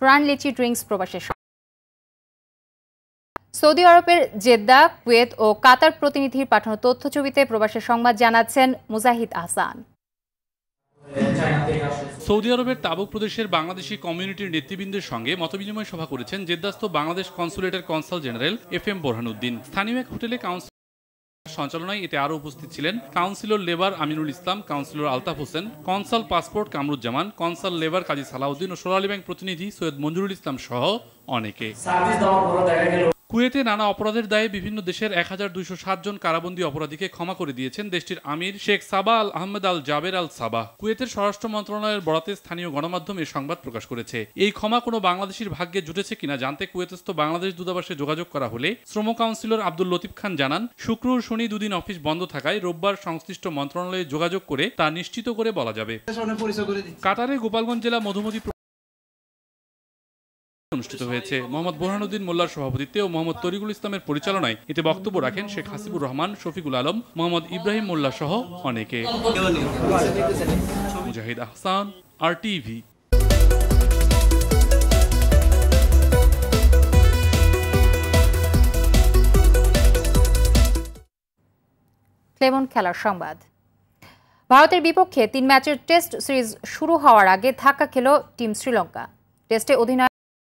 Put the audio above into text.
প্রাণলিচি drinks প্রবাসের। Saudi আরবের Jeddah, Kuwait ও কাতার প্রতিনিধির পাঠানো তথ্যছবিতে প্রবাসের সংবাদ জানাচ্ছেন মুজাহিদ আহসান। সৌদি আরবের তাবুক প্রদেশের বাংলাদেশি কমিউনিটির নেতৃবৃন্দের সঙ্গে মতবিনিময় সভা করেছেন জেদ্দাস্থ বাংলাদেশ কনসুলেটের কনসাল জেনারেল FM বোরহানুদ্দিন। স্থানীয় এক হোটেলে কাউন্সিল সঞ্চালনায় এতে আরও উপস্থিত ছিলেন councillor labour Aminul Islam, councillor Altaf Hossain, consul passport Kamruzzaman, consul labour Kazi Salauddin ও সোনালী ব্যাংক প্রতিনিধি সৈয়দ মঞ্জুরুল ইসলাম সহ অনেকে। কুয়েতে নানা অপরাধের দায়ে বিভিন্ন দেশের 1207 জন কারাবন্দী অপরাধীকে ক্ষমা করে দিয়েছেন দেশটির আমির শেখ সাবা আল আহমেদ আল জাবের আল সাবাহ। কুয়েতের স্বরাষ্ট্র মন্ত্রণালয়ের বরাতে স্থানীয় গণমাধ্যম এ সংবাদ প্রকাশ করেছে। এই ক্ষমা কোনো বাংলাদেশির ভাগ্যে জুটেছে কিনা জানতে কুয়েতস্থ বাংলাদেশ দূতাবাসে যোগাযোগ করা হলে শ্রম কাউন্সিলর আব্দুল লতিফ খান জানান, শুক্র ও শনি দুদিন অফিস বন্ধ থাকায় রোববার সংশ্লিষ্ট মন্ত্রণালয়ে যোগাযোগ করে তা নিশ্চিত করে বলা যাবে। কাতারে গোপালগঞ্জ জেলা মধুমতি অনুষ্ঠিত হয়েছে। মোহাম্মদ বোরহানুদ্দিন মোল্লার সভাপতিত্বে ও মোহাম্মদ তরিকুল ইসলামের পরিচালনায় এতে বক্তব্য রাখেন শেখ হাসিবুর রহমান, শফিকুল আলম, মোহাম্মদ ইব্রাহিম মোল্লা সহ অনেকে। মুজাহিদ আহসান, RTV। ক্লেমন খেলার সংবাদ। ভারতের বিপক্ষে 3 ম্যাচের টেস্ট সিরিজ শুরু হওয়ার আগে ধাক্কা খেল টিম শ্রীলঙ্কা। টেস্টে অধিনায়ক